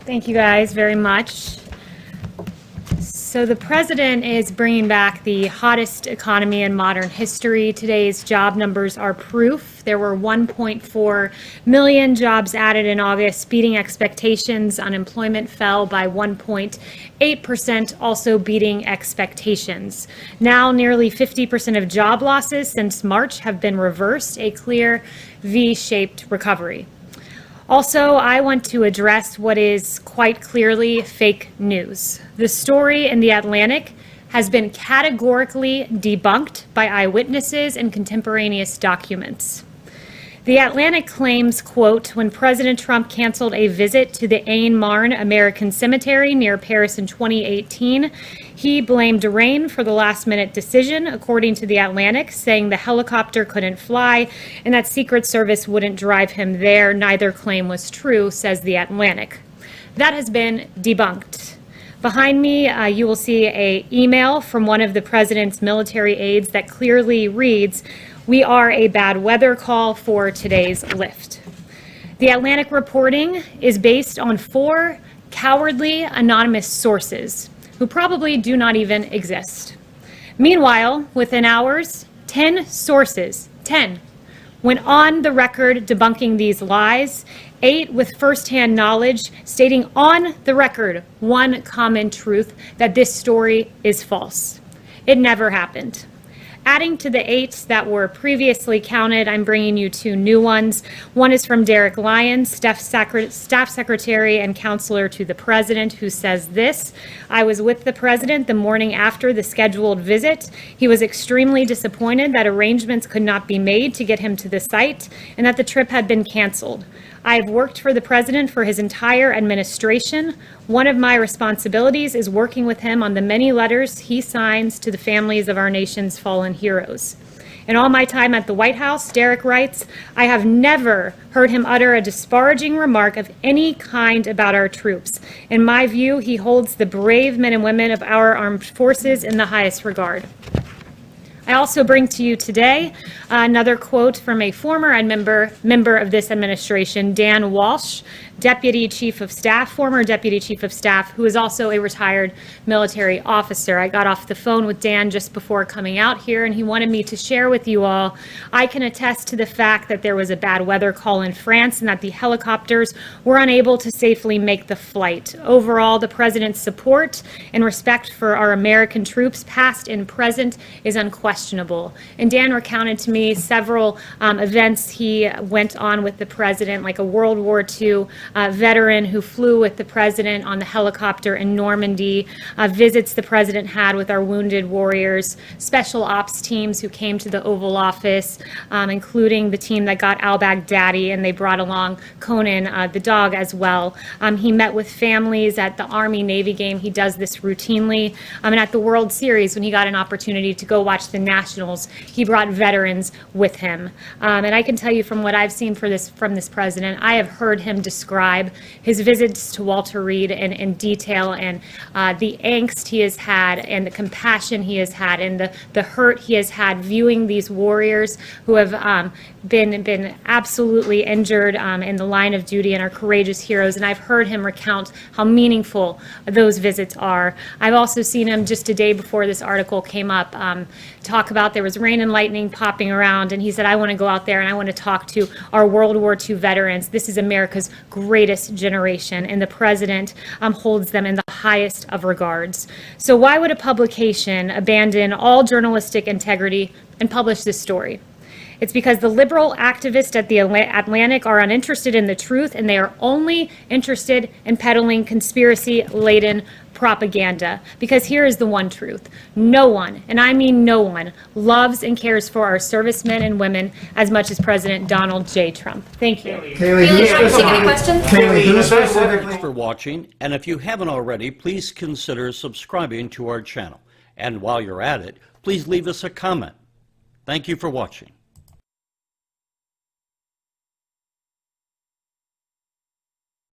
Thank you guys very much. So the president is bringing back the hottest economy in modern history. Today's job numbers are proof. There were 1.4 million jobs added in August, beating expectations. Unemployment fell by 1.8%, also beating expectations. Now, nearly 50% of job losses since March have been reversed, a clear V-shaped recovery. Also, I want to address what is quite clearly fake news. The story in The Atlantic has been categorically debunked by eyewitnesses and contemporaneous documents. The Atlantic claims, quote, when President Trump canceled a visit to the Aisne-Marne American Cemetery near Paris in 2018, he blamed rain for the last-minute decision, according to The Atlantic, saying the helicopter couldn't fly and that Secret Service wouldn't drive him there. Neither claim was true, says The Atlantic. That has been debunked. Behind me, you will see an email from one of the president's military aides that clearly reads, "We are a bad weather call for today's lift." The Atlantic reporting is based on 4 cowardly anonymous sources who probably do not even exist. Meanwhile, within hours, 10 sources, 10, went on the record debunking these lies, 8 with firsthand knowledge, stating on the record one common truth, that this story is false. It never happened. Adding to the 8 that were previously counted, I'm bringing you 2 new ones. One is from Derek Lyons, staff secretary and counselor to the president, who says this: I was with the president the morning after the scheduled visit. He was extremely disappointed that arrangements could not be made to get him to the site and that the trip had been canceled. I have worked for the president for his entire administration. One of my responsibilities is working with him on the many letters he signs to the families of our nation's fallen heroes. In all my time at the White House, Derek writes, I have never heard him utter a disparaging remark of any kind about our troops. In my view, he holds the brave men and women of our armed forces in the highest regard. I also bring to you today another quote from a former member of this administration, Dan Walsh, Deputy Chief of Staff, former Deputy Chief of Staff, who is also a retired military officer. I got off the phone with Dan just before coming out here, and he wanted me to share with you all, I can attest to the fact that there was a bad weather call in France and that the helicopters were unable to safely make the flight. Overall, the president's support and respect for our American troops, past and present, is unquestionable. And Dan recounted to me several events he went on with the president, like a World War II veteran who flew with the president on the helicopter in Normandy, visits the president had with our wounded warriors, special ops teams who came to the Oval Office, including the team that got al-Baghdadi, and they brought along Conan, the dog, as well. He met with families at the Army-Navy game. He does this routinely. And at the World Series, when he got an opportunity to go watch the Nationals, he brought veterans with him. And I can tell you from what I've seen from this president, I have heard him describe his visits to Walter Reed in detail, and the angst he has had and the compassion he has had and the hurt he has had viewing these warriors who have been absolutely injured in the line of duty and are courageous heroes. And I've heard him recount how meaningful those visits are. I've also seen him just a day before this article came up talk about there was rain and lightning popping around, and he said, I want to go out there and I want to talk to our World War II veterans. This is America's greatest generation, and the president holds them in the highest of regards. So why would a publication abandon all journalistic integrity and publish this story? It's because the liberal activists at the Atlantic are uninterested in the truth, and they are only interested in peddling conspiracy-laden propaganda. Because here is the one truth. No one, and I mean no one, loves and cares for our servicemen and women as much as President Donald J. Trump. Thank you. Kayleigh, take any questions? Thanks for watching, and if you haven't already, please consider subscribing to our channel. And while you're at it, please leave us a comment. Thank you for watching.